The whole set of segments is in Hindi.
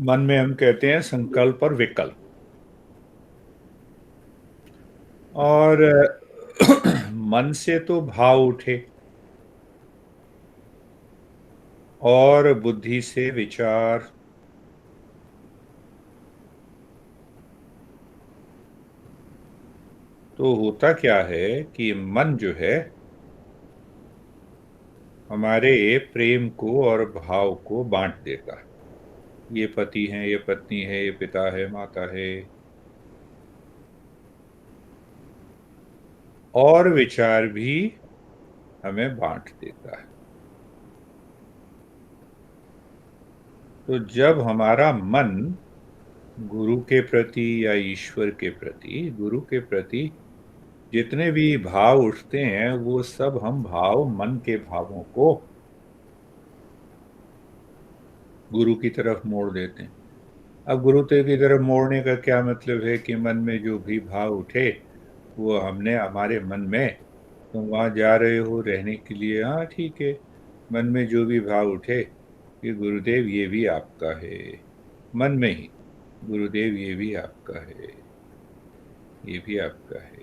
मन में हम कहते हैं संकल्प और विकल्प। और मन से तो भाव उठे और बुद्धि से विचार। तो होता क्या है कि मन जो है हमारे प्रेम को और भाव को बांट देता है। ये पति है, ये पत्नी है, ये पिता है, माता है। और विचार भी हमें बांट देता है। तो जब हमारा मन गुरु के प्रति या ईश्वर के प्रति, गुरु के प्रति जितने भी भाव उठते हैं वो सब हम भाव, मन के भावों को गुरु की तरफ मोड़ देते हैं। अब गुरुदेव की तरफ मोड़ने का क्या मतलब है कि मन में जो भी भाव उठे वो हमने हमारे मन में, तुम वहां जा रहे हो रहने के लिए, हाँ ठीक है, मन में जो भी भाव उठे कि गुरुदेव ये भी आपका है, मन में ही गुरुदेव ये भी आपका है, ये भी आपका है,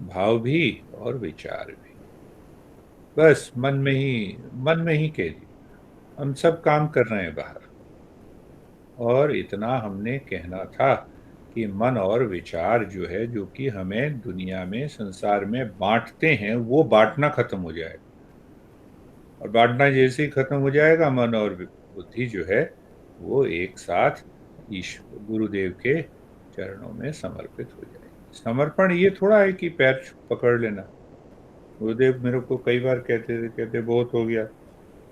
भाव भी और विचार भी। बस मन में ही कह दिया। हम सब काम कर रहे हैं बाहर, और इतना हमने कहना था कि मन और विचार जो है, जो कि हमें दुनिया में, संसार में बांटते हैं, वो बांटना खत्म हो जाएगा। और बांटना जैसे ही खत्म हो जाएगा, मन और बुद्धि जो है वो एक साथ ईश्वर गुरुदेव के चरणों में समर्पित हो जाएगी। समर्पण ये थोड़ा है कि पैर पकड़ लेना। गुरुदेव मेरे को कई बार कहते थे, कहते बहुत हो गया,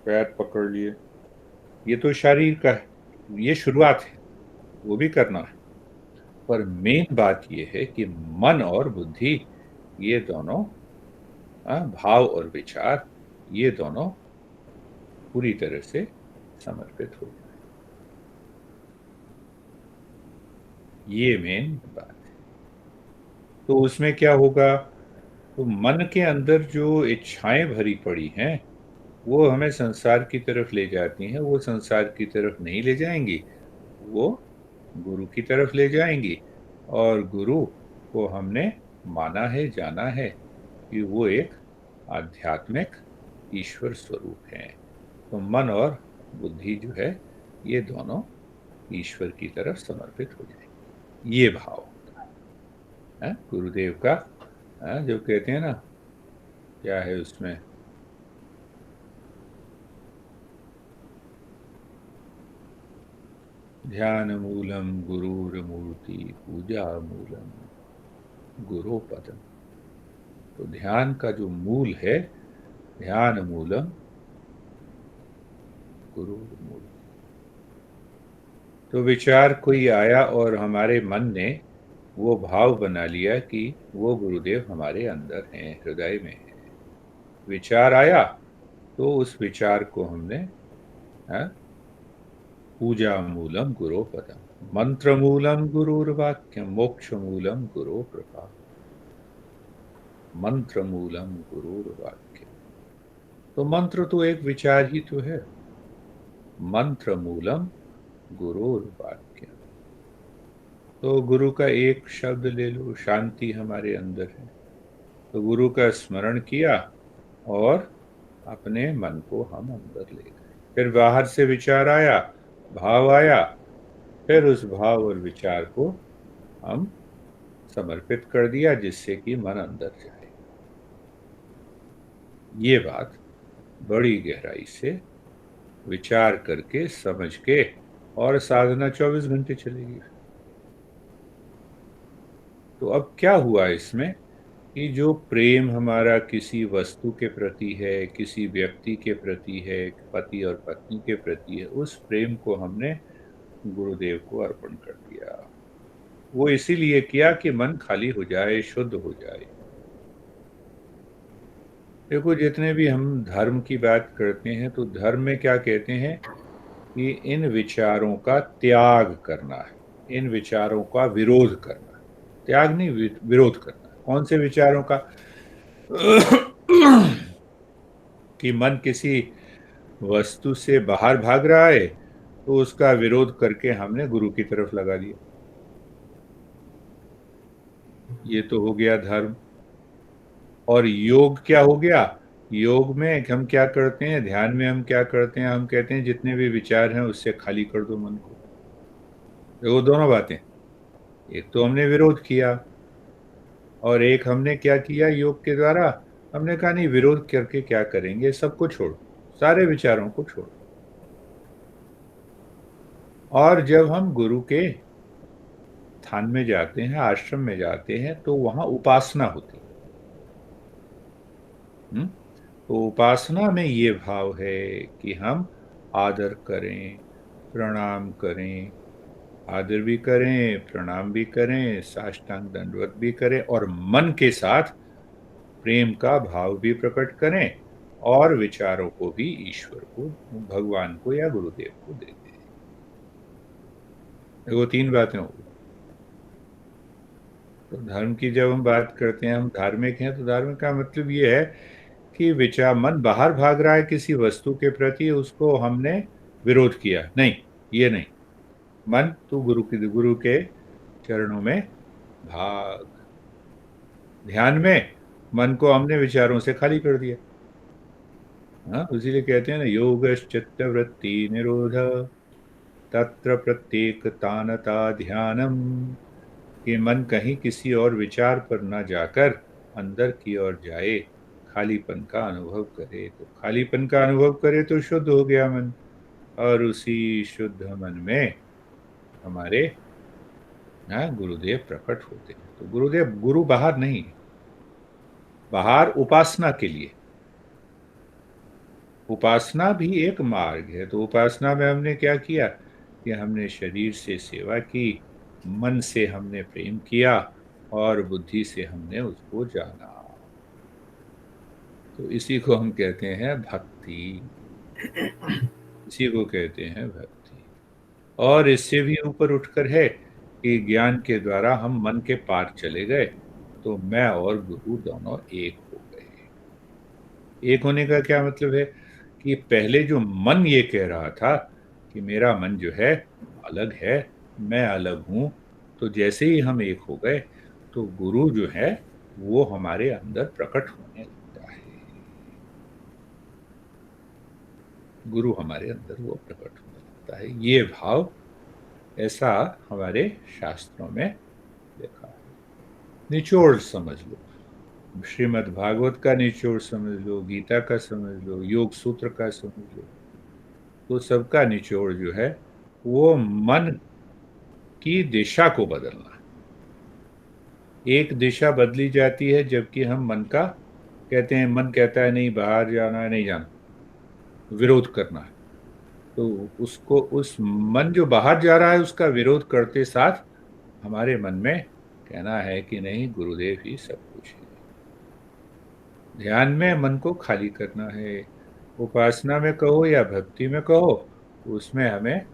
पैर पकड़ लिए, ये तो शरीर का है, ये शुरुआत है, वो भी करना है। पर मेन बात ये है कि मन और बुद्धि, ये दोनों, भाव और विचार, ये दोनों पूरी तरह से समर्पित हो जाए। ये मेन बात है। तो उसमें क्या होगा? तो मन के अंदर जो इच्छाएं भरी पड़ी हैं वो हमें संसार की तरफ ले जाती हैं। वो संसार की तरफ नहीं ले जाएंगी, वो गुरु की तरफ ले जाएंगी। और गुरु को हमने माना है, जाना है कि वो एक आध्यात्मिक ईश्वर स्वरूप है। तो मन और बुद्धि जो है ये दोनों ईश्वर की तरफ समर्पित हो जाएंगे। ये भाव होता है गुरुदेव का। जो कहते हैं ना, क्या है उसमें, ध्यान मूलम गुरुर्मूर्ति, पूजा मूलम गुरु पदम। तो ध्यान का जो मूल है, ध्यान मूलम गुरुर्मूर्ति। तो विचार कोई आया और हमारे मन ने वो भाव बना लिया कि वो गुरुदेव हमारे अंदर हैं, हृदय में है। विचार आया तो उस विचार को हमने, हाँ, पूजा मूलम गुरु पदम, मंत्र मूलम गुरुर्वाक्यम, मोक्ष मूलम गुरु कृपा, मंत्र मूलम गुरुर्वाक्यम। तो मंत्र तो एक विचार ही तो है। मंत्र मूलम गुरुर्वाक्यम। तो गुरु का एक शब्द ले लो, शांति हमारे अंदर है, तो गुरु का स्मरण किया और अपने मन को हम अंदर ले गए। फिर बाहर से विचार आया, भाव आया, फिर उस भाव और विचार को हम समर्पित कर दिया जिससे कि मन अंदर जाए। ये बात बड़ी गहराई से विचार करके, समझ के, और साधना 24 घंटे चलेगी। तो अब क्या हुआ इसमें कि जो प्रेम हमारा किसी वस्तु के प्रति है, किसी व्यक्ति के प्रति है, पति और पत्नी के प्रति है, उस प्रेम को हमने गुरुदेव को अर्पण कर दिया। वो इसीलिए किया कि मन खाली हो जाए, शुद्ध हो जाए। देखो, जितने भी हम धर्म की बात करते हैं तो धर्म में क्या कहते हैं कि इन विचारों का त्याग करना है, इन विचारों का विरोध करना है। त्याग नहीं, विरोध करना है। कौन से विचारों का? कि मन किसी वस्तु से बाहर भाग रहा है, तो उसका विरोध करके हमने गुरु की तरफ लगा दिया। ये तो हो गया धर्म। और योग क्या हो गया? योग में हम क्या करते हैं, ध्यान में हम क्या करते हैं, हम कहते हैं जितने भी विचार हैं उससे खाली कर दो मन को। वो दोनों बातें, एक तो हमने विरोध किया और एक हमने क्या किया योग के द्वारा, हमने कहा नहीं, विरोध करके क्या करेंगे, सबको छोड़ो, सारे विचारों को छोड़ो। और जब हम गुरु के स्थान में जाते हैं, आश्रम में जाते हैं, तो वहां उपासना होती है। तो उपासना में ये भाव है कि हम आदर करें, प्रणाम करें, आदर भी करें, प्रणाम भी करें, साष्टांग दंडवत भी करें, और मन के साथ प्रेम का भाव भी प्रकट करें, और विचारों को भी ईश्वर को, भगवान को या गुरुदेव को दे दें। वो तीन बातें हो गई। तो धर्म की जब हम बात करते हैं, हम धार्मिक हैं, तो धार्मिक का मतलब ये है कि विचार, मन बाहर भाग रहा है किसी वस्तु के प्रति, उसको हमने विरोध किया, नहीं, ये नहीं, मन तू गुरु के चरणों में भाग। ध्यान में मन को हमने विचारों से खाली कर दिया। हाँ, इसीलिए कहते हैं ना, योगश्चित्त वृत्ति निरोध तत्र प्रत्येक तानता ध्यानम, कि मन कहीं किसी और विचार पर न जाकर अंदर की ओर जाए, खालीपन का अनुभव करे। तो खालीपन का अनुभव करे तो शुद्ध हो गया मन, और उसी शुद्ध मन में हमारे गुरुदेव प्रकट होते हैं। तो गुरुदेव, गुरु बाहर नहीं है, बाहर उपासना के लिए। उपासना भी एक मार्ग है। तो उपासना में हमने क्या किया कि हमने शरीर से सेवा की, मन से हमने प्रेम किया, और बुद्धि से हमने उसको जाना। तो इसी को हम कहते हैं भक्ति, इसी को कहते हैं भक्ति। और इससे भी ऊपर उठकर है कि ज्ञान के द्वारा हम मन के पार चले गए, तो मैं और गुरु दोनों एक हो गए। एक होने का क्या मतलब है कि पहले जो मन ये कह रहा था कि मेरा मन जो अलग है, मैं अलग हूं, तो जैसे ही हम एक हो गए, तो गुरु जो है वो हमारे अंदर प्रकट होने लगता है। गुरु हमारे अंदर वो प्रकट होने लगता है। ये भाव ऐसा हमारे शास्त्रों में लिखा है। निचोड़ समझ लो, श्रीमद् भागवत का निचोड़ समझ लो, गीता का समझ लो, योग सूत्र का समझ लो, तो सबका निचोड़ जो है वो मन की दिशा को बदलना। एक दिशा बदली जाती है जबकि हम मन का कहते हैं, मन कहता है नहीं, बाहर जाना है, नहीं जाना, विरोध करना है। तो उसको, उस मन जो बाहर जा रहा है उसका विरोध करते साथ हमारे मन में कहना है कि नहीं, गुरुदेव ही सब कुछ है। ध्यान में मन को खाली करना है। उपासना में कहो या भक्ति में कहो, उसमें हमें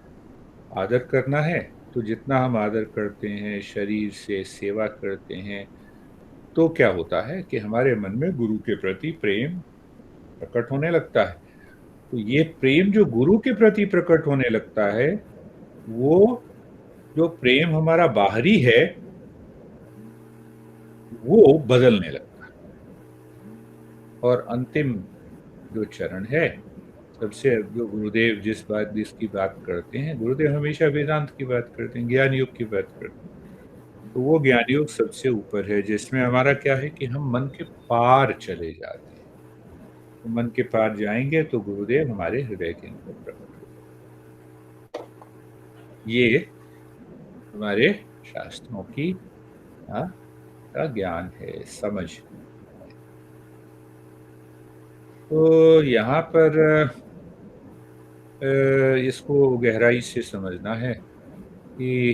आदर करना है। तो जितना हम आदर करते हैं, शरीर से सेवा करते हैं, तो क्या होता है कि हमारे मन में गुरु के प्रति प्रेम प्रकट होने लगता है। तो ये प्रेम जो गुरु के प्रति प्रकट होने लगता है, वो जो प्रेम हमारा बाहरी है, वो बदलने लगता है। और अंतिम जो चरण है, सबसे जो गुरुदेव जिसकी बात करते हैं, गुरुदेव हमेशा वेदांत की बात करते हैं, ज्ञान योग की बात करते हैं। तो वो ज्ञान योग सबसे ऊपर है, जिसमें हमारा क्या है कि हम मन के पार चले जाते हैं। तो मन के पार जाएंगे तो गुरुदेव हमारे हृदय के अंदर प्रकट हो जाएंगे। ये हमारे शास्त्रों की हाँ, का ज्ञान है, समझ। तो यहाँ पर इसको गहराई से समझना है कि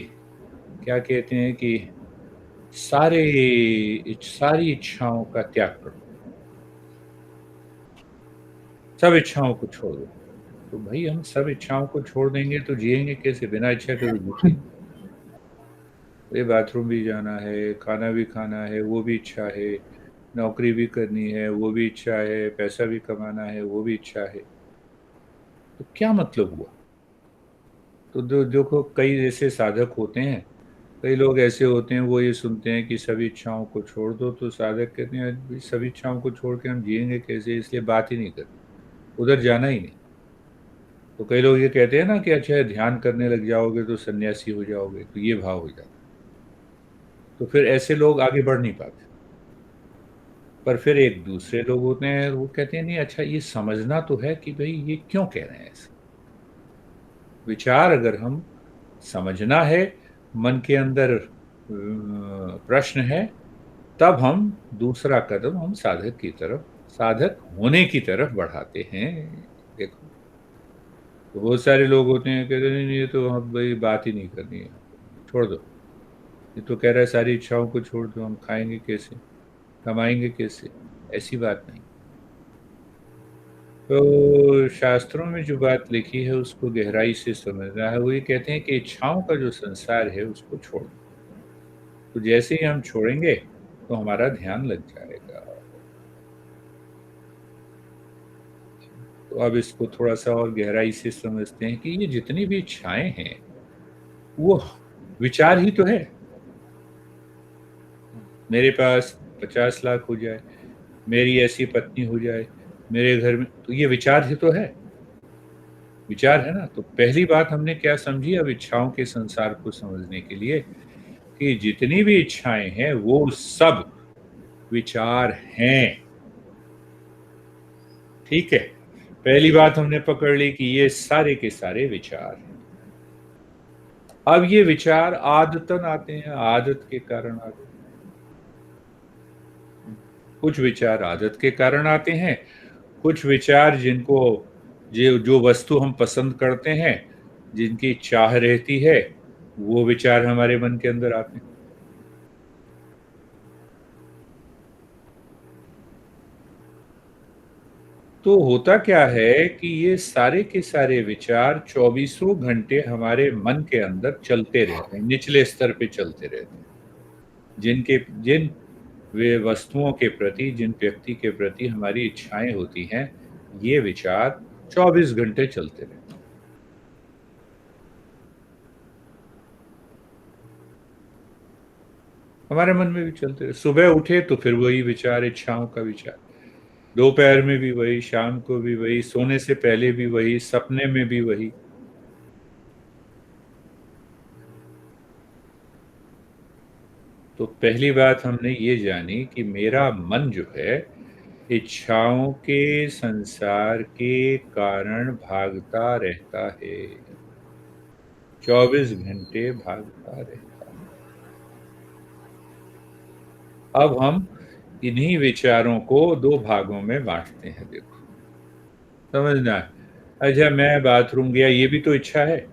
क्या कहते हैं कि सारी इच्छाओं का त्याग करो, सब इच्छाओं को छोड़ दो। तो भाई, हम सब इच्छाओं को छोड़ देंगे तो जिएंगे कैसे? बिना इच्छा के तो जिएंगे। ये बाथरूम भी जाना है, खाना भी खाना है, वो भी इच्छा है, नौकरी भी करनी है, वो भी इच्छा है, पैसा भी कमाना है, वो भी इच्छा है। तो क्या मतलब हुआ? तो जो कई ऐसे साधक होते हैं, कई लोग ऐसे होते हैं, वो ये सुनते हैं कि सभी इच्छाओं को छोड़ दो, तो साधक कहते हैं भाई सभी इच्छाओं को छोड़ के हम जिएंगे कैसे, इसलिए बात ही नहीं करनी, उधर जाना ही नहीं। तो कई लोग ये कहते हैं ना कि अच्छा ध्यान करने लग जाओगे तो सन्यासी हो जाओगे, तो ये भाव हो जाता है। तो फिर ऐसे लोग आगे बढ़ नहीं पाते। पर फिर एक दूसरे लोग होते हैं, वो कहते हैं नहीं अच्छा ये समझना तो है कि भाई ये क्यों कह रहे हैं ऐसा। विचार अगर हम समझना है, मन के अंदर प्रश्न है, तब हम दूसरा कदम हम साधक की तरफ, साधक होने की तरफ बढ़ाते हैं। देखो, तो बहुत सारे लोग होते हैं कहते नहीं नहीं, ये तो हम भाई बात ही नहीं करनी है, छोड़ दो। ये तो कह रहा है सारी इच्छाओं को छोड़ दो, हम खाएंगे कैसे, कमाएंगे कैसे, ऐसी बात नहीं। तो शास्त्रों में जो बात लिखी है उसको गहराई से समझना है। वो ये कहते हैं कि इच्छाओं का जो संसार है उसको छोड़ दो। तो जैसे ही हम छोड़ेंगे तो हमारा ध्यान लग जाएगा। तो अब इसको थोड़ा सा और गहराई से समझते हैं कि ये जितनी भी इच्छाएं हैं वो विचार ही तो है। मेरे पास 50 लाख हो जाए, मेरी ऐसी पत्नी हो जाए, मेरे घर में, तो ये विचार ही तो है। विचार है ना। तो पहली बात हमने क्या समझी अब इच्छाओं के संसार को समझने के लिए, कि जितनी भी इच्छाएं हैं वो सब विचार हैं। ठीक है, पहली बात हमने पकड़ ली कि ये सारे के सारे विचार हैं। अब ये विचार आदतन आते हैं, आदत के कारण आते हैं। कुछ विचार आदत के कारण आते हैं, कुछ विचार जिनको जो वस्तु हम पसंद करते हैं, जिनकी चाह रहती है, वो विचार हमारे मन के अंदर आते हैं। तो होता क्या है कि ये सारे के सारे विचार चौबीसों घंटे हमारे मन के अंदर चलते रहते हैं, निचले स्तर पे चलते रहते हैं। जिनके जिन वे वस्तुओं के प्रति, जिन व्यक्ति के प्रति हमारी इच्छाएं होती हैं, ये विचार 24 घंटे चलते रहते हैं। हमारे मन में भी चलते रहे, सुबह उठे तो फिर वही विचार, इच्छाओं का विचार, दोपहर में भी वही, शाम को भी वही, सोने से पहले भी वही, सपने में भी वही। तो पहली बात हमने ये जानी कि मेरा मन जो है इच्छाओं के संसार के कारण भागता रहता है, 24 घंटे भागता रहता है। अब हम इन्हीं विचारों को दो भागों में बांटते हैं। देखो, समझना है। अच्छा मैं बाथरूम गया, ये भी तो इच्छा है,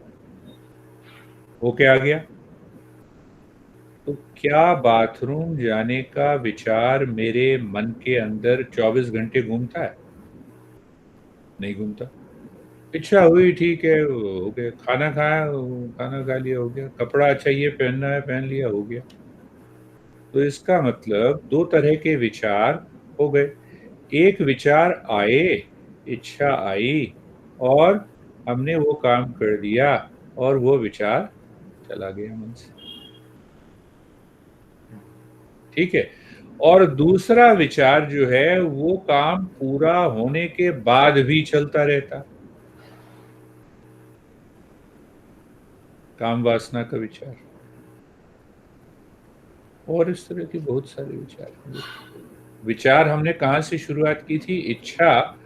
होके आ गया। तो क्या बाथरूम जाने का विचार मेरे मन के अंदर 24 घंटे घूमता है? नहीं घूमता। इच्छा हुई, ठीक है, हो गया। खाना खाया, खाना खा लिया, हो गया। कपड़ा अच्छा ये पहनना है, पहन लिया, हो गया। तो इसका मतलब दो तरह के विचार हो गए। एक विचार आए, इच्छा आई, और हमने वो काम कर दिया, और वो विचार चला गया मन से। ठीक है। और दूसरा विचार जो है वो काम पूरा होने के बाद भी चलता रहता, काम वासना का विचार। और इस तरह के बहुत सारे विचार हैं। विचार हमने कहाँ से शुरुआत की थी? इच्छा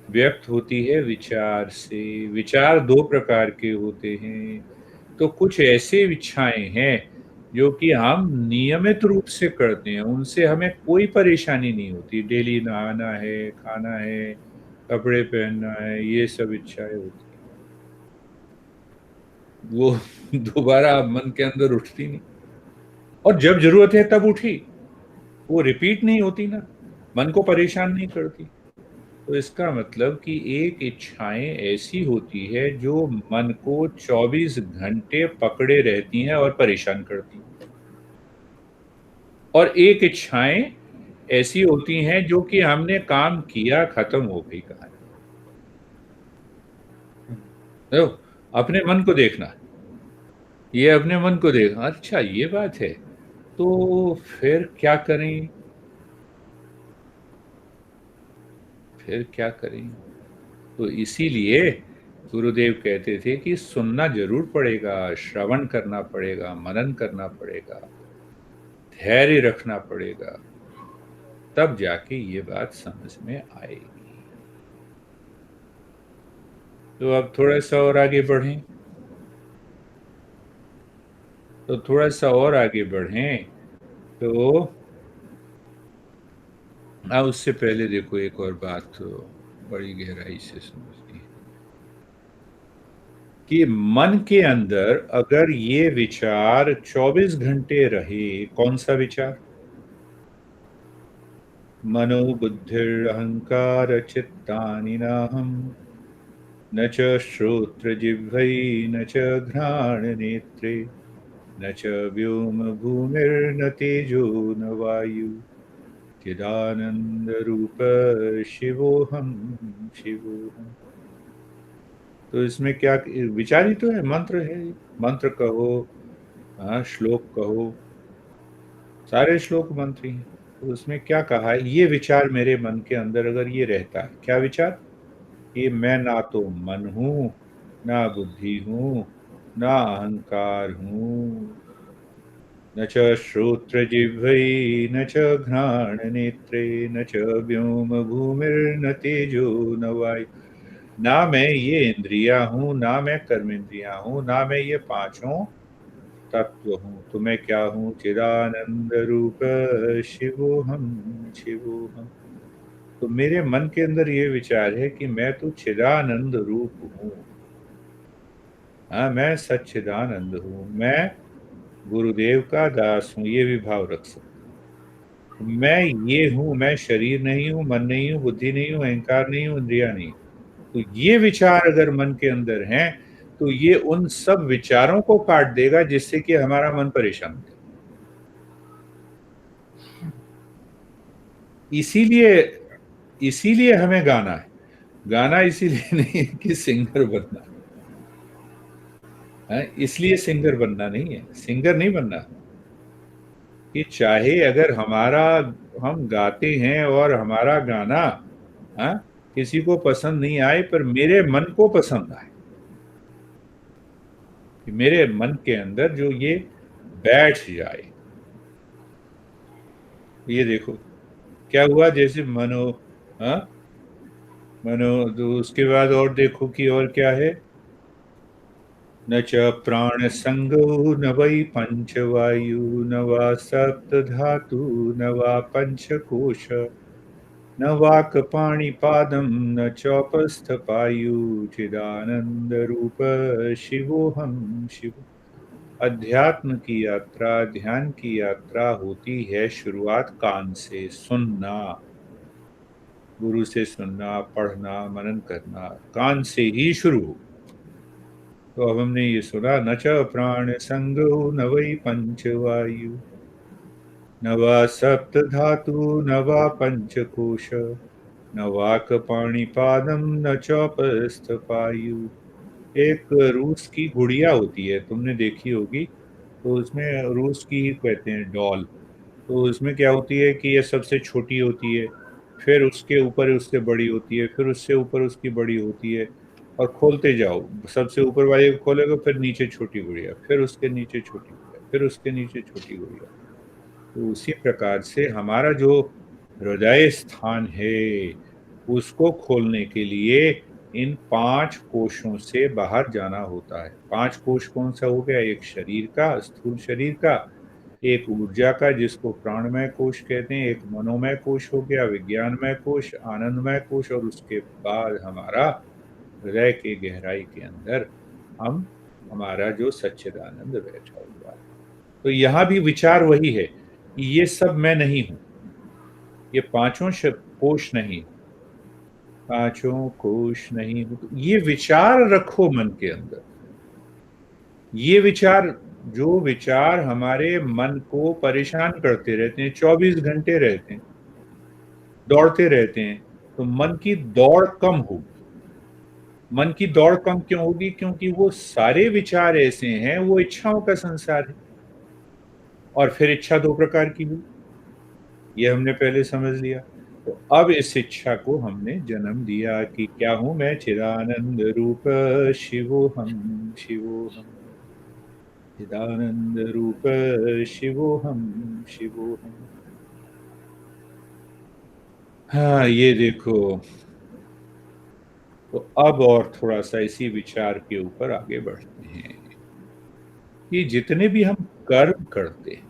व्यक्त होती है विचार से। विचार दो प्रकार के होते हैं। तो कुछ ऐसे इच्छाएं हैं जो कि हम नियमित रूप से करते हैं, उनसे हमें कोई परेशानी नहीं होती। डेली नहाना है, खाना है, कपड़े पहनना है, ये सब इच्छाएं होती हैं। वो दोबारा मन के अंदर उठती नहीं, और जब जरूरत है तब उठी, वो रिपीट नहीं होती ना, मन को परेशान नहीं करती। तो इसका मतलब कि एक इच्छाएं ऐसी होती है जो मन को 24 घंटे पकड़े रहती हैं और परेशान करती हैं, और एक इच्छाएं ऐसी होती हैं जो कि हमने काम किया, खत्म हो गई कहानी। देखो, अपने मन को देखना, ये अपने मन को देखा, अच्छा ये बात है, तो फिर क्या करें? फिर क्या करें? तो इसीलिए गुरुदेव कहते थे कि सुनना ज़रूर पड़ेगा, श्रवण करना पड़ेगा, मनन करना पड़ेगा, धैर्य रखना पड़ेगा, तब जाके ये बात समझ में आएगी। तो अब थोड़ा-सा और आगे बढ़ें, तो थोड़ा-सा और आगे बढ़ें, तो उससे पहले देखो एक और बात बड़ी गहराई से समझनी है कि मन के अंदर अगर ये विचार 24 घंटे रहे, कौन-सा विचार? मनो बुद्धिरहंकार चित्तानि नाहम् न च श्रोत्रजिह्वै न च घ्राणनेत्रे न च व्योमभूमिर्न तेजो न वायु चिदानंदरूप शिवोहम शिवोहम। तो इसमें क्या विचार ही तो है, मंत्र है, मंत्र कहो, हाँ, श्लोक कहो, सारे श्लोक मंत्र ही हैं। तो उसमें क्या कहा है, ये विचार मेरे मन के अंदर अगर ये रहता है, क्या विचार? कि मैं ना तो मन हूं, ना बुद्धि हूं, ना अहंकार हूं, न च श्रोत्रजिह्वै न च घ्राणनेत्रे न च व्योम भूमिर्न तेजो न वायु। ना मैं ये इंद्रियां हूं, ना मैं कर्मेंद्रियां हूं, ना मैं ये पांचों तत्व हूं। तो मैं क्या हूं? चिदानंद रूप शिवोहम शिवोहम। तो मेरे मन के अंदर ये विचार है कि मैं तो चिदानंद रूप हूं। हाँ, मैं सच्चिदानंद हूं, मैं गुरुदेव का दास हूं, ये भी भाव रख सकते हो। मैं ये हूं, मैं शरीर नहीं हूं, मन नहीं हूं, बुद्धि नहीं हूं, अहंकार नहीं हूं, इंद्रिया नहीं हूं। तो ये विचार अगर मन के अंदर हैं, तो ये उन सब विचारों को काट देगा जिससे कि हमारा मन परेशान होता है। इसीलिए इसीलिए हमें गाना है। गाना इसीलिए नहीं है कि सिंगर बनना है, इसलिए सिंगर बनना नहीं है, सिंगर नहीं बनना। कि चाहे अगर हमारा हम गाते हैं और हमारा गाना, हाँ, किसी को पसंद नहीं आए पर मेरे मन को पसंद आए, कि मेरे मन के अंदर जो ये बैठ जाए। ये देखो क्या हुआ, जैसे मनो, हाँ, मनो, तो उसके बाद और देखो कि और क्या है। न च प्राण संगो न वै पंचवायु न वा सप्त धातु न वा पंचकोश न वाक् पाणिपादं न चौपस्थपायु चिदानंद रूप शिवोहम शिव। अध्यात्म की यात्रा, ध्यान की यात्रा होती है शुरुआत कान से, सुनना, गुरु से सुनना, पढ़ना, मनन करना, कान से ही शुरू हो। तो अब हमने ये सुना, न च प्राण संगो न वै पंचवायु न वा सप्त धातु न वा पंचकोश न वाक पाणिपादम न चौपस्थ पायु। एक रूस की गुड़िया होती है, तुमने देखी होगी, तो उसमें रूस की ही कहते हैं डॉल। तो उसमें क्या होती है कि ये सबसे छोटी होती है, फिर उसके ऊपर उससे बड़ी होती है, फिर उससे ऊपर उसकी बड़ी होती है, और खोलते जाओ, सबसे ऊपर वाले को खोलेगा, फिर नीचे छोटी गुड़िया, फिर उसके नीचे छोटी गुड़िया, फिर उसके नीचे छोटी गुड़िया। तो उसी प्रकार से हमारा जो हृदय स्थान है, उसको खोलने के लिए इन 5 कोशों से बाहर जाना होता है। 5 कोश कौन सा हो गया? एक शरीर का, स्थूल शरीर का, एक ऊर्जा का जिसको प्राणमय कोश कहते हैं, एक मनोमय कोश हो गया, विज्ञानमय कोश, आनंदमय कोश, और उसके बाद हमारा हृदय के गहराई के अंदर हम, हमारा जो सच्चिदानंद बैठा हुआ है। तो यहाँ भी विचार वही है कि ये सब मैं नहीं हूं, ये पांचों कोश नहीं, पांचों कोश नहीं हूं। तो ये विचार रखो मन के अंदर। ये विचार, जो विचार हमारे मन को परेशान करते रहते हैं, 24 घंटे रहते हैं, दौड़ते रहते हैं, तो मन की दौड़ कम होगी। मन की दौड़ कम क्यों होगी? क्योंकि वो सारे विचार ऐसे हैं, वो इच्छाओं का संसार है। और फिर इच्छा 2 प्रकार की हुई, ये हमने पहले समझ लिया। तो अब इस इच्छा को हमने जन्म दिया कि क्या हूँ मैं? चिदानंद रूप शिवोहम शिवोहम, चिदानंद रूप शिवोहम शिवोहम। हाँ, ये देखो। तो अब और थोड़ा-सा इसी विचार के ऊपर आगे बढ़ते हैं कि जितने भी हम कर्म करते हैं,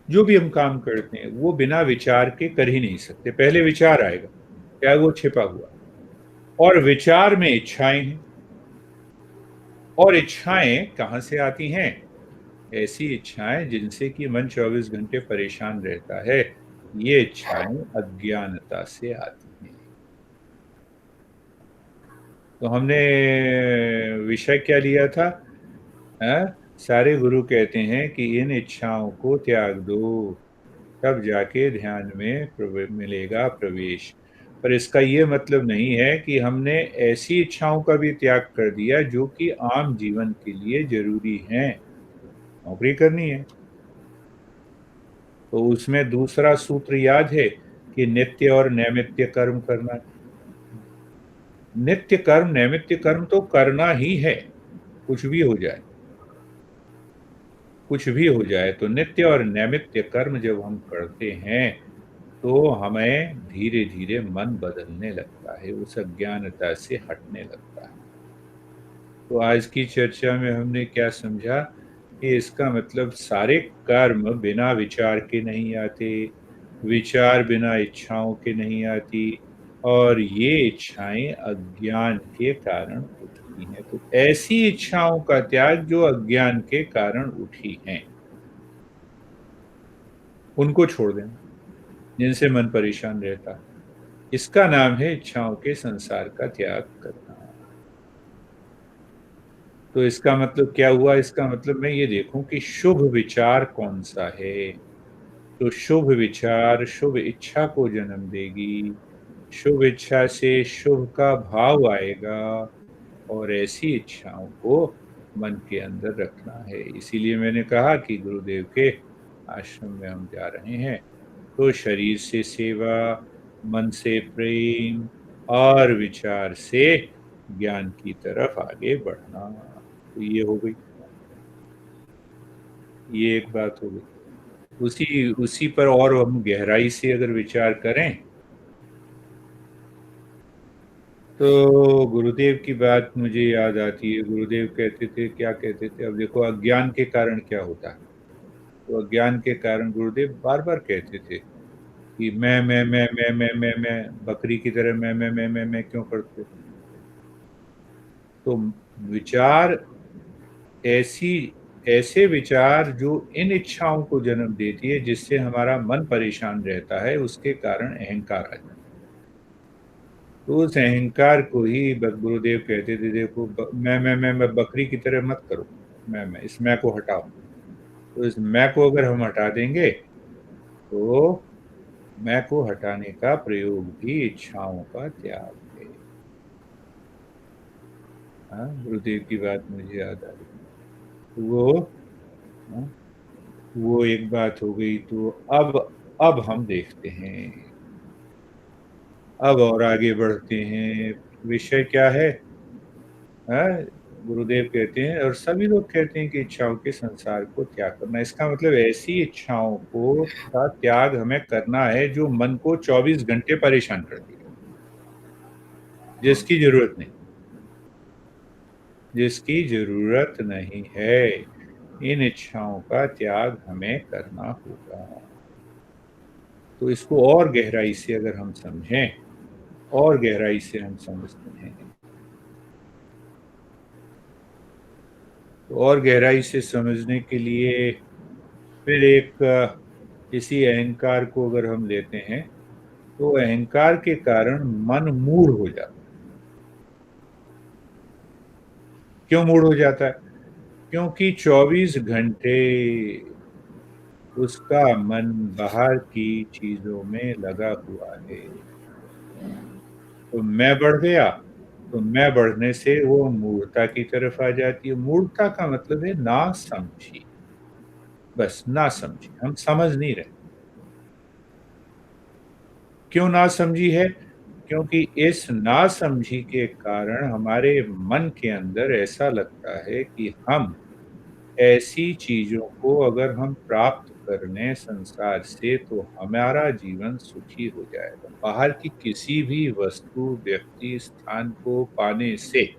जो भी हम काम करते हैं, वो बिना विचार के कर ही नहीं सकते। पहले विचार आएगा, चाहे वो छिपा हुआ, और विचार में इच्छाएं हैं। और इच्छाएं कहाँ से आती हैं? ऐसी इच्छाएं जिनसे कि मन 24 घंटे परेशान रहता है, ये इच्छाएं अज्ञानता से आती हैं। तो हमने विषय क्या लिया था? सारे गुरु कहते हैं कि इन इच्छाओं को त्याग दो, तब जाके ध्यान में मिलेगा प्रवेश। पर इसका ये मतलब नहीं है कि हमने ऐसी इच्छाओं का भी त्याग कर दिया जो कि आम जीवन के लिए जरूरी हैं। नौकरी करनी है तो उसमें दूसरा सूत्र याद है कि नित्य और नैमित्य कर्म करना है। नित्य कर्म नैमित्य कर्म तो करना ही है, कुछ भी हो जाए। कुछ भी हो जाए तो नित्य और नैमित्य कर्म जब हम करते हैं तो हमें धीरे धीरे मन बदलने लगता है, उस अज्ञानता से हटने लगता है। तो आज की चर्चा में हमने क्या समझा कि इसका मतलब सारे कर्म बिना विचार के नहीं आते, विचार बिना इच्छाओं के नहीं आती, और ये इच्छाएं अज्ञान के कारण उठती हैं। तो ऐसी इच्छाओं का त्याग जो अज्ञान के कारण उठी हैं, उनको छोड़ देना, जिनसे मन परेशान रहता है। इसका नाम है इच्छाओं के संसार का त्याग करना। तो इसका मतलब क्या हुआ? इसका मतलब मैं ये देखूं कि शुभ विचार कौन सा है। तो शुभ विचार शुभ इच्छा को जन्म देगी, शुभ इच्छा से शुभ का भाव आएगा, और ऐसी इच्छाओं को मन के अंदर रखना है। इसीलिए मैंने कहा कि गुरुदेव के आश्रम में हम जा रहे हैं तो शरीर से सेवा, मन से प्रेम, और विचार से ज्ञान की तरफ आगे बढ़ना। तो ये हो गई, ये एक बात हो गई। उसी उसी पर और हम गहराई से अगर विचार करें तो गुरुदेव की बात मुझे याद आती है। गुरुदेव कहते थे, क्या कहते थे? अब देखो, अज्ञान के कारण क्या होता है। तो अज्ञान के कारण गुरुदेव बार बार कहते थे कि मैं बकरी की तरह मैं क्यों करते हो? तो विचार ऐसी ऐसे विचार जो इन इच्छाओं को जन्म देती है, जिससे हमारा मन परेशान रहता है, उसके कारण अहंकार आ जाता है। तो उस अहंकार को ही गुरुदेव कहते थे, देखो मैं बकरी की तरह मत करो। मैं इस मैं को हटाओ। तो इस मैं को अगर हम हटा देंगे तो मैं को हटाने का प्रयोग भी इच्छाओं का त्याग है। हाँ, गुरुदेव की बात मुझे याद आ रही। वो हाँ, वो एक बात हो गई। तो अब हम देखते हैं, अब और आगे बढ़ते हैं। विषय क्या है? हाँ, गुरुदेव कहते हैं और सभी लोग कहते हैं कि इच्छाओं के संसार को त्याग करना। इसका मतलब ऐसी इच्छाओं को का त्याग हमें करना है जो मन को 24 घंटे परेशान करती है, जिसकी जरूरत नहीं, जिसकी जरूरत नहीं है। इन इच्छाओं का त्याग हमें करना होगा। तो इसको और गहराई से अगर हम समझें, और गहराई से हम समझते हैं, तो और गहराई से समझने के लिए फिर एक इसी अहंकार को अगर हम लेते हैं तो अहंकार के कारण मन मूढ़ हो जाता है। क्यों मूढ़ हो जाता है? क्योंकि 24 घंटे उसका मन बाहर की चीजों में लगा हुआ है। तो मैं बढ़ गया तो मैं बढ़ने से वो मूढ़ता की तरफ आ जाती है। मूढ़ता का मतलब है नासमझी, बस नासमझी, हम समझ नहीं रहे। क्यों नासमझी है? क्योंकि इस नासमझी के कारण हमारे मन के अंदर ऐसा लगता है कि हम ऐसी चीज़ों को अगर हम प्राप्त कर लें संसार से तो हमारा जीवन सुखी हो जाएगा। बाहर की किसी भी वस्तु, व्यक्ति, स्थान को पाने से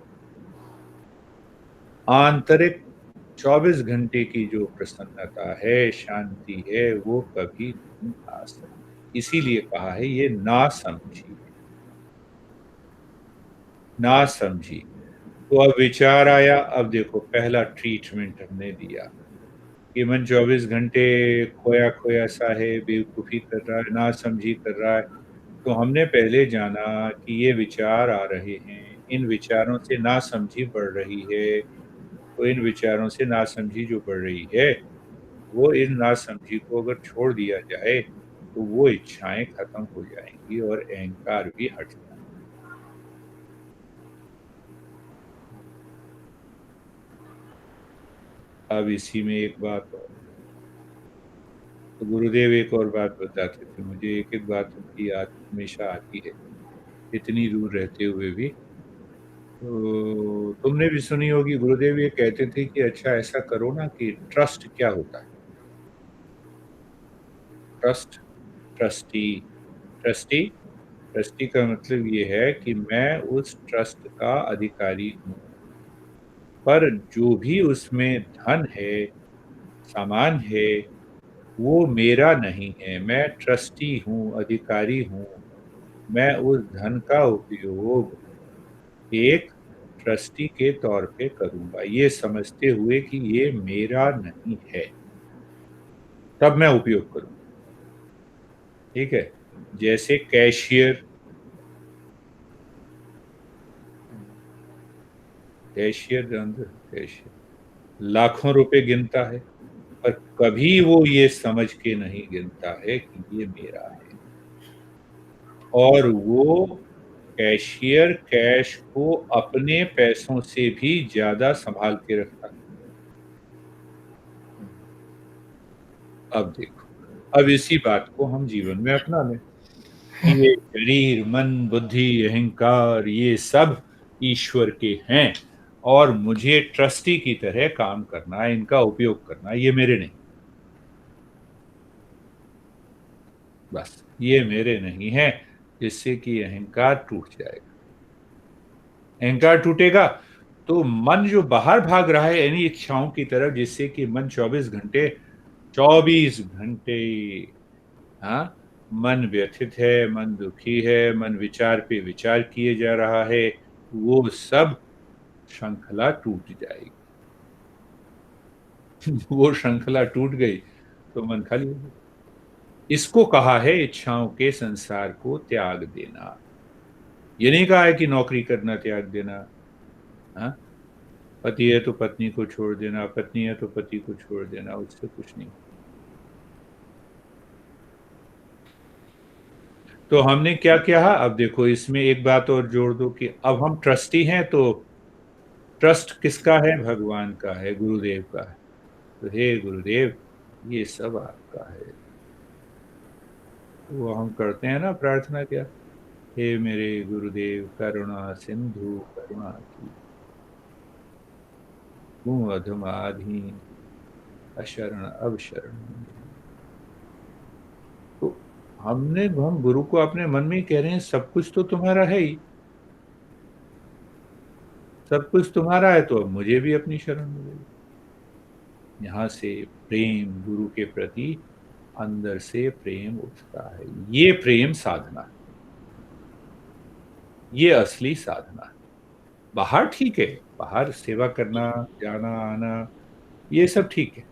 आंतरिक 24 घंटे की जो प्रसन्नता है, शांति है, वो कभी नहीं आ सकती। इसीलिए कहा है ये नासमझी, नासमझी। तो अब विचार आया, अब देखो पहला ट्रीटमेंट हमने दिया कि मन 24 घंटे खोया-खोया सा है, बेवकूफ़ी कर रहा है, नासमझी कर रहा है। तो हमने पहले जाना कि ये विचार आ रहे हैं, इन विचारों से नासमझी बढ़ रही है। तो इन विचारों से नासमझी जो बढ़ रही है, वो इन नासमझी को अगर छोड़ दिया जाए, तो वो इच्छाएँ खत्म हो जाएँगी और अहंकार भी हट जाएगा। अब इसी में एक बात और, तो गुरुदेव एक और बात बताते थे मुझे, एक-एक बात उनकी याद हमेशा आती है, इतनी दूर रहते हुए भी। तो तुमने भी सुनी होगी, गुरुदेव ये कहते थे कि अच्छा ऐसा करो ना कि ट्रस्ट क्या होता है? ट्रस्ट, ट्रस्टी, ट्रस्टी, ट्रस्टी का मतलब ये है कि मैं उस ट्रस्ट का अधिकारी हूँ, पर जो भी उसमें धन है, सामान है, वो मेरा नहीं है। मैं ट्रस्टी हूँ, अधिकारी हूँ। मैं उस धन का उपयोग एक ट्रस्टी के तौर पे करूँगा, ये समझते हुए कि ये मेरा नहीं है, तब मैं उपयोग करूँ, ठीक है? जैसे कैशियर, कैशियर जानते हो? कैशियर लाखों रुपए गिनता है, पर कभी वो ये समझ के नहीं गिनता है कि ये मेरा है। और वो कैशियर कैश को अपने पैसों से भी ज़्यादा सँभाल के रखता है। अब देखो, अब इसी बात को हम जीवन में अपना लें कि ये शरीर, मन, बुद्धि, अहंकार ये सब ईश्वर के हैं और मुझे ट्रस्टी की तरह काम करना है, इनका उपयोग करना है, ये मेरे नहीं। बस, ये मेरे नहीं हैं, जिससे कि अहंकार टूट जाएगा। अहंकार टूटेगा, तो मन जो बाहर भाग रहा है इन्हीं इच्छाओं की तरफ, जिससे कि मन 24 घंटे हाँ, मन व्यथित है, मन दुखी है, मन विचार पे विचार किए जा रहा है, वो सब श्रृंखला टूट जाएगी। वो श्रृंखला टूट गई, तो मन खाली हो गया। इसको कहा है इच्छाओं के संसार को त्याग देना। ये नहीं कहा है कि नौकरी करना त्याग देना, हाँ? पति है तो पत्नी को छोड़ देना, पत्नी है तो पति को छोड़ देना, उससे कुछ नहीं। तो हमने क्या किया? अब देखो इसमें एक बात और जोड़ दो कि अब हम ट्रस्टी हैं, तो ट्रस्ट किसका है? भगवान का है, गुरुदेव का है। तो हे गुरुदेव, ये सब आपका है। वो हम करते हैं ना प्रार्थना क्या? हे मेरे गुरुदेव करुणा सिंधु करुणा की, तुम अधमाधीन अशरण अब शरण। तो हम गुरु को अपने मन में ही कह रहे हैं सब कुछ तो तुम्हारा है ही, सब कुछ तुम्हारा है, तो अब मुझे भी अपनी शरण मिलेगी। यहाँ से प्रेम गुरु के प्रति अंदर से प्रेम उठता है। ये प्रेम साधना है, ये असली साधना है। बाहर ठीक है, बाहर सेवा करना, जाना आना ये सब ठीक है,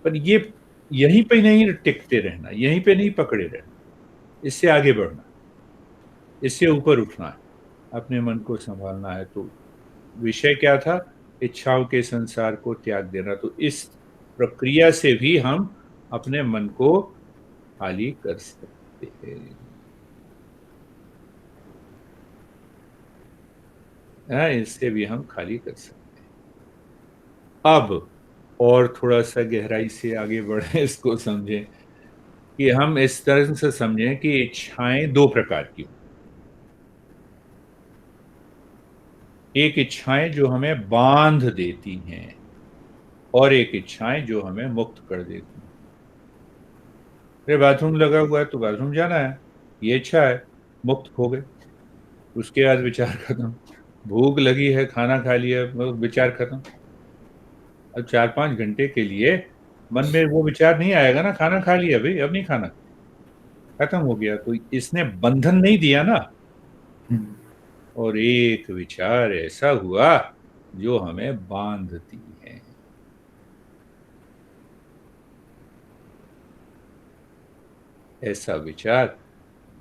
पर ये यहीं पे नहीं टिकते रहना, यहीं पे नहीं पकड़े रहना, इससे आगे बढ़ना, इससे ऊपर उठना है, अपने मन को संभालना है। तो विषय क्या था? इच्छाओं के संसार को त्याग देना। तो इस प्रक्रिया से भी हम अपने मन को खाली कर सकते हैं। इससे भी हम खाली कर सकते हैं। अब और थोड़ा-सा गहराई से आगे बढ़ें, इसको समझें कि हम इस तरह से समझें कि इच्छाएँ 2 प्रकार की हों। एक इच्छाएँ जो हमें बाँध देती हैं और एक इच्छाएँ जो हमें मुक्त कर देती हैं। अरे! बाथरूम लगा हुआ है तो बाथरूम जाना है, ये इच्छा है, मुक्त हो गई। उसके बाद विचार खत्म। भूख लगी है, खाना खा लिया, विचार खत्म। अब 4-5 घंटे के लिए मन में वो विचार नहीं आएगा ना, खाना खा लिया भई, अब नहीं खाना, खत्म हो गया। तो इसने बंधन नहीं दिया ना। हुँ। और एक विचार ऐसा हुआ जो हमें बाँधती है। ऐसा विचार,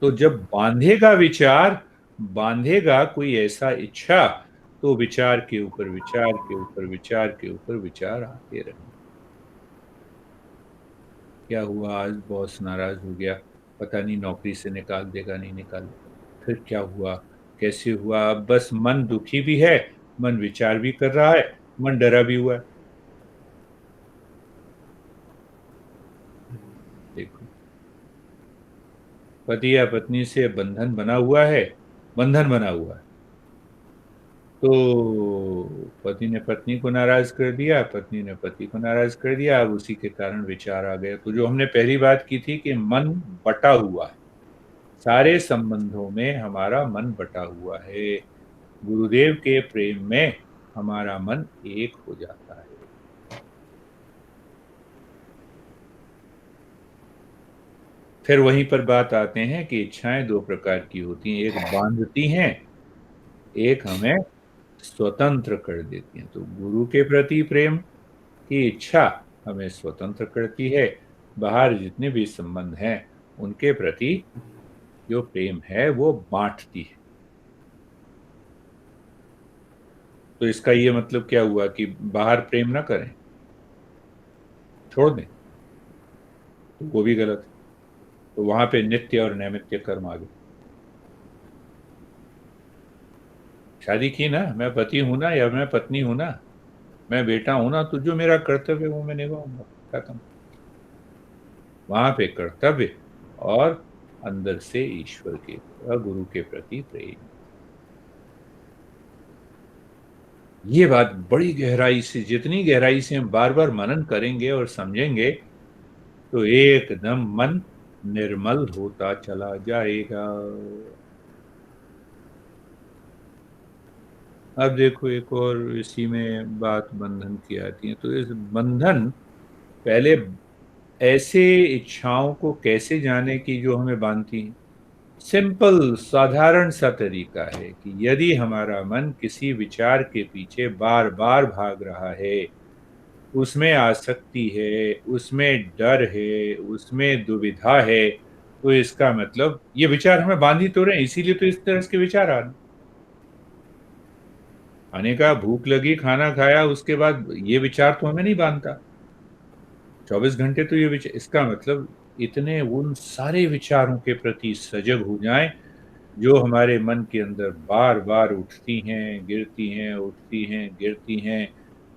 तो जब बाँधेगा विचार, बाँधेगा कोई ऐसा इच्छा, तो विचार के ऊपर विचार के ऊपर विचार के ऊपर विचार आते रहेंगे। क्या हुआ, आज बॉस नाराज़ हो गया, पता नहीं नौकरी से निकाल देगा, नहीं निकालेगा। फिर क्या हुआ, कैसे हुआ? अब बस मन दुखी भी है, मन विचार भी कर रहा है, मन डरा भी हुआ है। देखो, पति या पत्नी से बंधन बना हुआ है, बंधन बना हुआ है। तो पति ने पत्नी को नाराज़ कर दिया, पत्नी ने पति को नाराज़ कर दिया, अब उसी के कारण विचार आ गए। तो जो हमने पहली बात की थी कि मन बँटा हुआ है, सारे संबंधों में हमारा मन बँटा हुआ है। गुरुदेव के प्रेम में हमारा मन एक हो जाता है। फिर वहीं पर बात आते हैं कि इच्छाएँ 2 प्रकार की होती हैं, एक बाँधती हैं, एक हमें स्वतंत्र कर देती हैं। तो गुरु के प्रति प्रेम की इच्छा हमें स्वतंत्र करती है, बाहर जितने भी संबंध हैं, उनके प्रति जो प्रेम है वो बाँटती है। तो इसका ये मतलब क्या हुआ कि बाहर प्रेम ना करें, छोड़ दें, तो वो भी गलत है। तो वहाँ पे नित्य और नैमित्तिक कर्म आ गए। शादी की ना, मैं पति हूँ ना या मैं पत्नी हूँ ना, मैं बेटा हूँ ना, तो जो मेरा कर्तव्य है वो मैं निभाऊँगा, खत्म। वहाँ पे कर्तव्य और अंदर से ईश्वर के गुरु के प्रति प्रेम। ये बात बड़ी गहराई से, जितनी गहराई से हम बार-बार मनन करेंगे और समझेंगे, तो एकदम मन निर्मल होता चला जाएगा। अब देखो एक और इसी में बात बंधन की आती है, तो इस बंधन पहले ऐसे इच्छाओं को कैसे जाने कि जो हमें बांधती हैं? सिंपल साधारण सा तरीका है कि यदि हमारा मन किसी विचार के पीछे बार-बार भाग रहा है, उसमें आसक्ति है, उसमें डर है, उसमें दुविधा है, तो इसका मतलब ये विचार हमें बांध ही तो रहे हैं, इसीलिए तो इस तरह के विचार आ रहे हैं। खाने का भूख लगी, खाना खाया, उसके बाद ये विचार तो हमें नहीं बांधता। 24 घंटे तो ये इसका मतलब इतने उन सारे विचारों के प्रति सजग हो जाएँ, जो हमारे मन के अंदर बार-बार उठती हैं, गिरती हैं, उठती हैं, गिरती हैं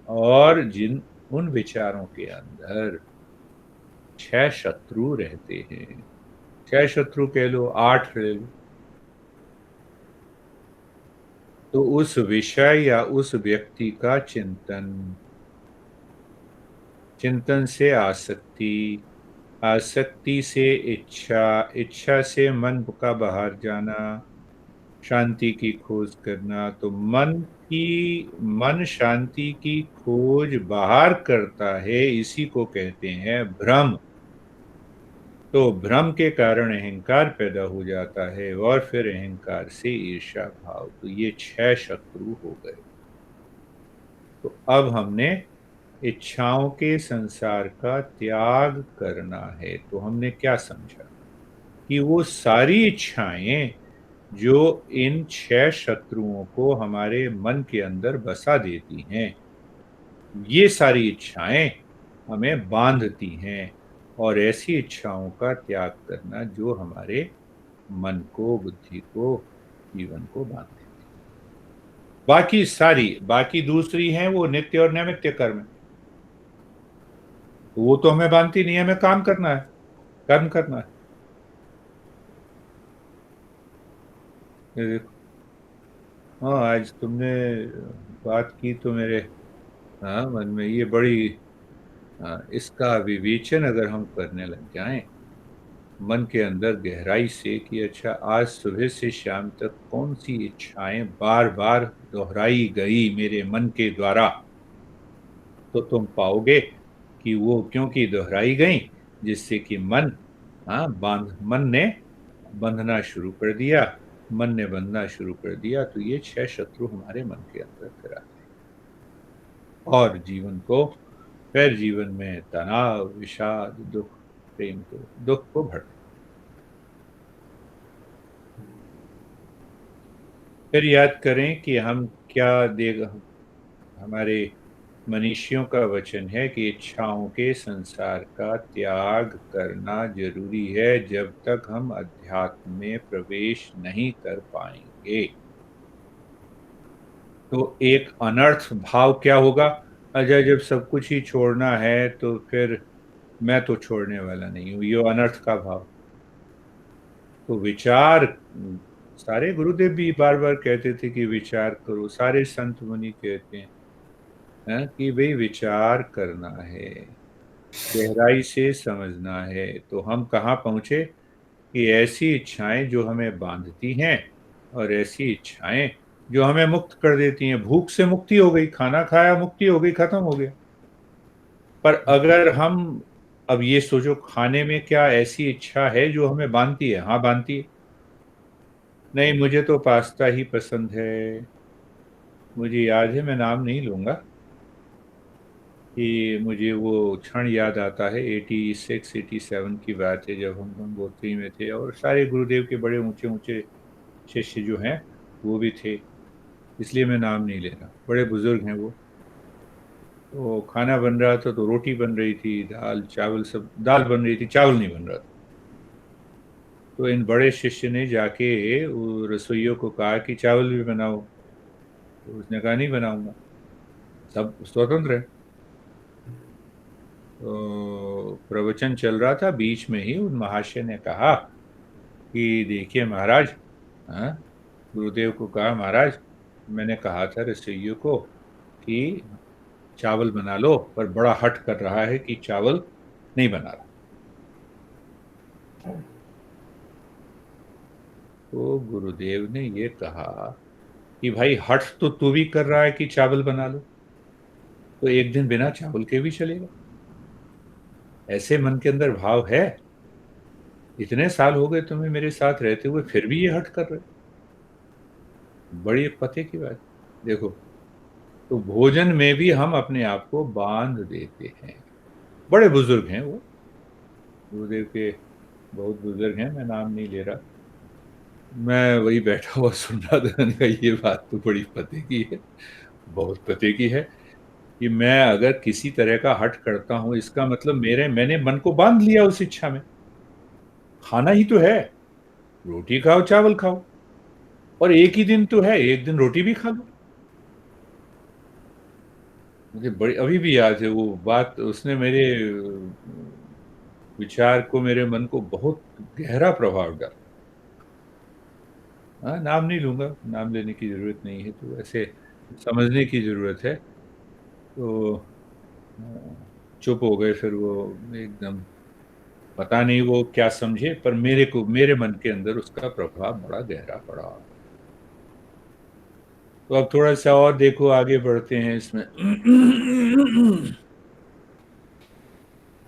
और जिन उन विचारों के अंदर 6 शत्रु रहते हैं। 6 शत्रु कह लो, 8 ले लो। तो उस विषय या उस व्यक्ति का चिंतन, चिंतन से आसक्ति, आसक्ति से इच्छा, इच्छा से मन का बाहर जाना, शांति की खोज करना। तो मन शांति की खोज बाहर करता है, इसी को कहते हैं भ्रम। तो भ्रम के कारण अहंकार पैदा हो जाता है और फिर अहंकार से ईर्ष्या भाव। तो ये 6 शत्रु हो गए। तो अब हमने इच्छाओं के संसार का त्याग करना है। तो हमने क्या समझा कि वो सारी इच्छाएं जो इन 6 शत्रुओं को हमारे मन के अंदर बसा देती हैं, ये सारी इच्छाएं हमें बांधती हैं और ऐसी इच्छाओं का त्याग करना जो हमारे मन को, बुद्धि को, जीवन को बांध देती हैं। बाकी दूसरी हैं वो नित्य और नैमित्तिक कर्म है। तो वो तो हमें बांधती नहीं है, हमें काम करना है, कर्म करना है। ये देखो, हाँ, आज तुमने बात की तो मेरे, हाँ, मन में ये बड़ी, हाँ, इसका विवेचन अगर हम करने लग जाएं मन के अंदर गहराई से कि अच्छा आज सुबह से शाम तक कौन सी इच्छाएं बार बार दोहराई गई मेरे मन के द्वारा, तो तुम पाओगे कि वो क्योंकि दोहराई गई, जिससे कि मन, हाँ, मन ने बंधना शुरू कर दिया। मन ने बंधना शुरू कर दिया तो ये 6 शत्रु हमारे मन के अंदर फिर आते हैं और जीवन को, फिर जीवन में तनाव, विषाद, दुख, प्रेम को, दुख को भर, फिर याद करें कि हम क्या देगा। हमारे मनीषियों का वचन है कि इच्छाओं के संसार का त्याग करना जरूरी है जब तक हम अध्यात्म में प्रवेश नहीं कर पाएंगे। तो एक अनर्थ भाव क्या होगा? अजय, जब सब कुछ ही छोड़ना है तो फिर मैं तो छोड़ने वाला नहीं हूं, ये अनर्थ का भाव। तो विचार, सारे गुरुदेव भी बार बार कहते थे कि विचार करो, सारे संत मुनि कहते हैं कि भाई विचार करना है, गहराई से समझना है। तो हम कहाँ पहुंचे कि ऐसी इच्छाएं जो हमें बांधती हैं और ऐसी इच्छाएं जो हमें मुक्त कर देती हैं। भूख से मुक्ति हो गई, खाना खाया मुक्ति हो गई, खत्म हो गया। पर अगर हम अब ये सोचो, खाने में क्या ऐसी इच्छा है जो हमें बांधती है? हाँ, बांधती है। नहीं, मुझे तो पास्ता ही पसंद है। मुझे याद है, मैं नाम नहीं लूंगा, कि मुझे वो क्षण याद आता है, 86 87 की बात है, जब हम गंगोत्री में थे और सारे गुरुदेव के बड़े ऊंचे ऊंचे शिष्य जो हैं वो भी थे, इसलिए मैं नाम नहीं ले रहा, बड़े बुजुर्ग हैं वो। तो खाना बन रहा था तो रोटी बन रही थी, दाल चावल सब, दाल बन रही थी, चावल नहीं बन रहा था। तो इन बड़े शिष्य ने जाके वो रसोइयों को कहा कि चावल भी बनाओ। तो उसने कहा नहीं बनाऊंगा, सब स्वतंत्र है। तो प्रवचन चल रहा था, बीच में ही उन महाशय ने कहा कि देखिए महाराज, हाँ, गुरुदेव को कहा, महाराज, मैंने कहा था रसोइयों को कि चावल बना लो, पर बड़ा हट कर रहा है कि चावल नहीं बना रहा। तो गुरुदेव ने ये कहा कि भाई हट तो तू भी कर रहा है कि चावल बना लो, तो एक दिन बिना चावल के भी चलेगा। ऐसे मन के अंदर भाव है? इतने साल हो गए तुम्हें मेरे साथ रहते हुए, फिर भी ये हट कर रहे हो? बड़ी पते की बात। देखो, तो भोजन में भी हम अपने आप को बांध देते हैं। बड़े बुजुर्ग हैं वो, गुरुदेव के बहुत बुजुर्ग हैं, मैं नाम नहीं ले रहा। मैं वही बैठा हुआ सुन रहा था, मैंने कहा ये बात तो बड़ी पते की है, बहुत पते की है, कि मैं अगर किसी तरह का हट करता हूं, इसका मतलब मैंने मन को बांध लिया उस इच्छा में। खाना ही तो है, रोटी खाओ चावल खाओ, और एक ही दिन तो है, एक दिन रोटी भी खा लो। मुझे बड़ी अभी भी याद है वो बात, उसने मेरे विचार को, मेरे मन को बहुत गहरा प्रभाव डाला। हाँ, नाम नहीं लूंगा, नाम लेने की जरूरत नहीं है, तो ऐसे समझने की जरूरत है। तो चुप हो गए फिर वो, एकदम, पता नहीं वो क्या समझे, पर मेरे को, मेरे मन के अंदर उसका प्रभाव बड़ा गहरा पड़ा। तो अब थोड़ा सा और देखो, आगे बढ़ते हैं इसमें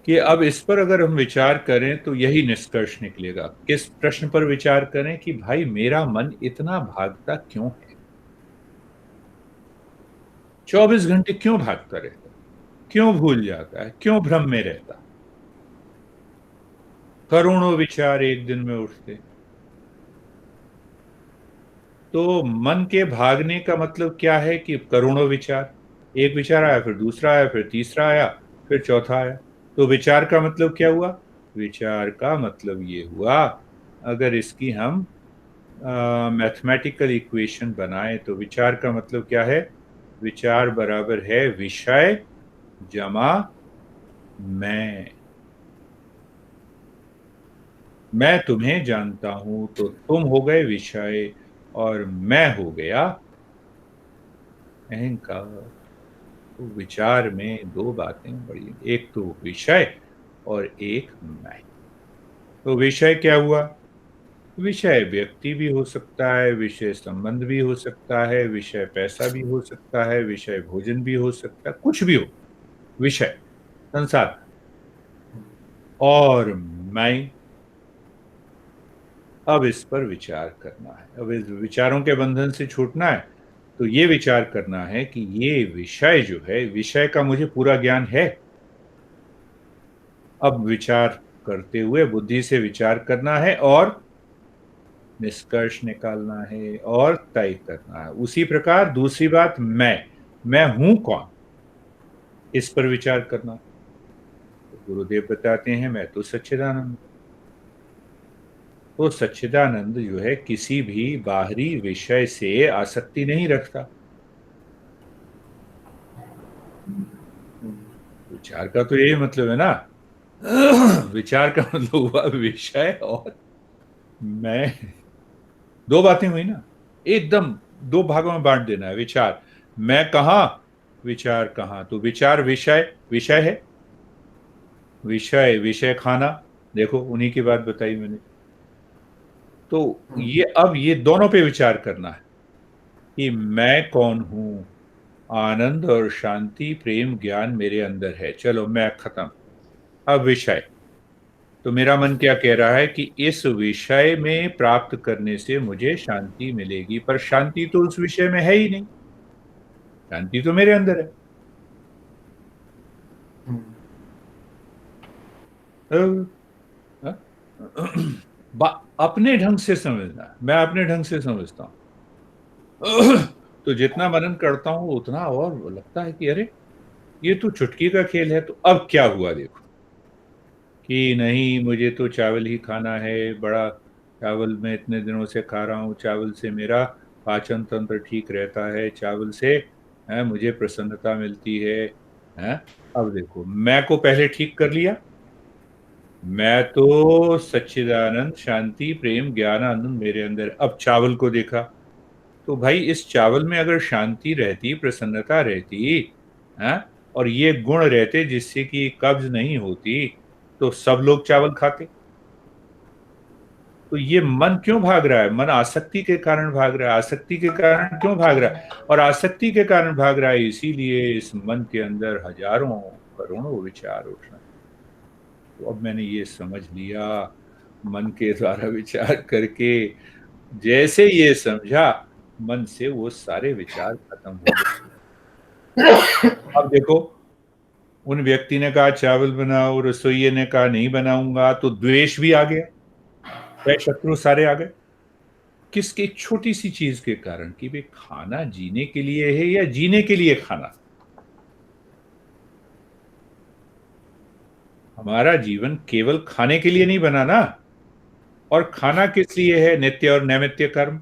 कि अब इस पर अगर हम विचार करें तो यही निष्कर्ष निकलेगा। किस प्रश्न पर विचार करें कि भाई मेरा मन इतना भागता क्यों है, 24 घंटे क्यों भागता रहता है, क्यों भूल जाता है, क्यों भ्रम में रहता है? करोड़ों विचार एक दिन में उठते। तो मन के भागने का मतलब क्या है कि करोड़ों विचार, एक विचार आया, फिर दूसरा आया, फिर तीसरा आया, फिर चौथा आया। तो विचार का मतलब क्या हुआ? विचार का मतलब ये हुआ, अगर इसकी हम मैथमेटिकल इक्वेशन बनाए तो विचार का मतलब क्या है? विचार बराबर है विषय जमा मैं। मैं तुम्हें जानता हूं तो तुम हो गए विषय और मैं हो गया अहंकार। तो विचार में दो बातें बड़ी, एक तो विषय और एक मैं। तो विषय क्या हुआ? विषय व्यक्ति भी हो सकता है, विषय संबंध भी हो सकता है, विषय पैसा भी हो सकता है, विषय भोजन भी हो सकता है, कुछ भी हो। विषय संसार। और मैं, अब इस पर विचार करना है, अब इस विचारों के बंधन से छूटना है। तो ये विचार करना है कि ये विषय जो है, विषय का मुझे पूरा ज्ञान है। अब विचार करते हुए बुद्धि से विचार करना है और निष्कर्ष निकालना है और तय करना है। उसी प्रकार दूसरी बात, मैं हूं कौन, इस पर विचार करना। तो गुरुदेव बताते हैं मैं तो सच्चिदानंद। तो सच्चिदानंद जो है किसी भी बाहरी विषय से आसक्ति नहीं रखता। विचार का तो यही मतलब है ना। विचार का मतलब हुआ विषय और मैं। दो बातें हुई ना, एकदम दो भागों में बांट देना है विचार। मैं कहा, विचार कहाँ? तो विचार विषय, विषय है। विषय विषय खाना, देखो उन्हीं की बात बताई मैंने। तो ये अब ये दोनों पे विचार करना है कि मैं कौन हूं। आनंद और शांति प्रेम ज्ञान मेरे अंदर है, चलो मैं खत्म। अब विषय, तो मेरा मन क्या कह रहा है कि इस विषय में प्राप्त करने से मुझे शांति मिलेगी, पर शांति तो उस विषय में है ही नहीं। शांति तो मेरे अंदर है। अ, अ, अपने ढंग से समझना, मैं अपने ढंग से समझता हूं। तो जितना मनन करता हूं उतना और लगता है कि अरे ये तो चुटकी का खेल है। तो अब क्या हुआ देखो, कि नहीं मुझे तो चावल ही खाना है, बड़ा चावल मैं इतने दिनों से खा रहा हूँ, चावल से मेरा पाचन तंत्र ठीक रहता है, चावल से है मुझे प्रसन्नता मिलती है। अब देखो मैं को पहले ठीक कर लिया। मैं तो सच्चिदानंद शांति प्रेम ज्ञान आनंद मेरे अंदर। अब चावल को देखा, तो भाई इस चावल में अगर शांति रहती, प्रसन्नता रहती है और ये गुण रहते जिससे कि कब्ज नहीं होती, तो सब लोग चावल खाते। तो ये मन क्यों भाग रहा है? मन आसक्ति के कारण भाग रहा है। आसक्ति के कारण क्यों भाग रहा है? और आसक्ति के कारण भाग रहा है इसीलिए इस मन के अंदर हजारों करोड़ों विचार उठ रहे हैं। तो अब मैंने ये समझ लिया, मन के द्वारा विचार करके जैसे ये समझा, मन से वो सारे विचार खत्म हो गए। अब देखो, उन व्यक्ति ने कहा चावल बनाओ, रसोइये ने कहा नहीं बनाऊंगा, तो द्वेष भी आ गया, वह शत्रु सारे आ गए। किसके? एक छोटी सी चीज के कारण कि भाई खाना जीने के लिए है या जीने के लिए खाना। हमारा जीवन केवल खाने के लिए नहीं बना ना। और खाना किस लिए है? नित्य और नैमित्य कर्म।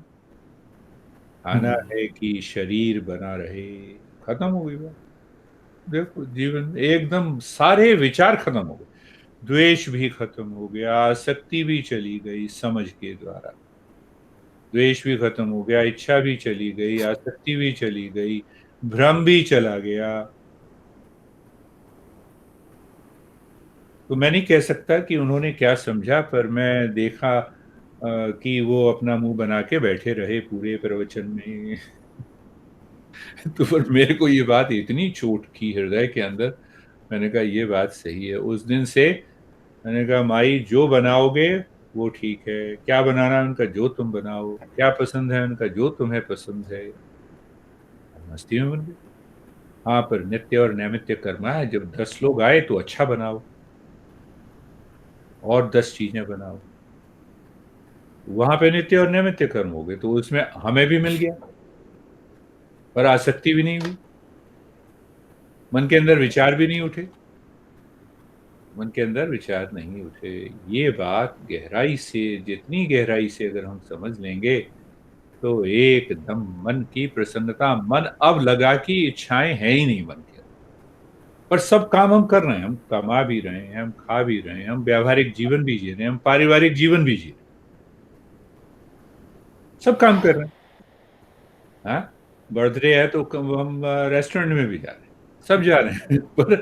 खाना है कि शरीर बना रहे। खत्म हो गई बात। देखो जीवन एकदम सारे विचार खत्म हो गए। द्वेष भी खत्म हो गया, आसक्ति भी चली गई समझ के द्वारा। द्वेष भी खत्म हो गया, इच्छा भी चली गई, आसक्ति भी चली गई, भ्रम भी चला गया। तो मैं नहीं कह सकता कि उन्होंने क्या समझा, पर मैं देखा कि वो अपना मुंह बना के बैठे रहे पूरे प्रवचन में। तो पर मेरे को ये बात इतनी चोट की हृदय के अंदर। मैंने कहा ये बात सही है। उस दिन से मैंने कहा माई जो बनाओगे वो ठीक है, क्या बनाना है उनका जो तुम बनाओ, क्या पसंद है उनका जो तुम्हें पसंद है। मस्ती में बन गए। हाँ पर नित्य और नैमित्य कर्मा है, जब 10 लोग आए तो अच्छा बनाओ और 10 चीजें बनाओ। वहां पे नित्य और नैमित्य कर्म हो गए तो उसमें हमें भी मिल गया, पर आसक्ति भी नहीं हुई, मन के अंदर विचार भी नहीं उठे। मन के अंदर विचार नहीं उठे। ये बात गहराई से, जितनी गहराई से अगर हम समझ लेंगे, तो एकदम मन की प्रसन्नता, मन अब लगा कि इच्छाएं हैं ही नहीं मन के अंदर। पर सब काम हम कर रहे हैं, हम कमा भी रहे हैं, हम खा भी रहे हैं, हम व्यावहारिक जीवन भी जी रहे हैं, हम पारिवारिक जीवन भी जी रहे हैं, सब काम कर रहे हैं। हाँ, बर्थडे है तो हम रेस्टोरेंट में भी जा रहे हैं, सब जा रहे हैं। पर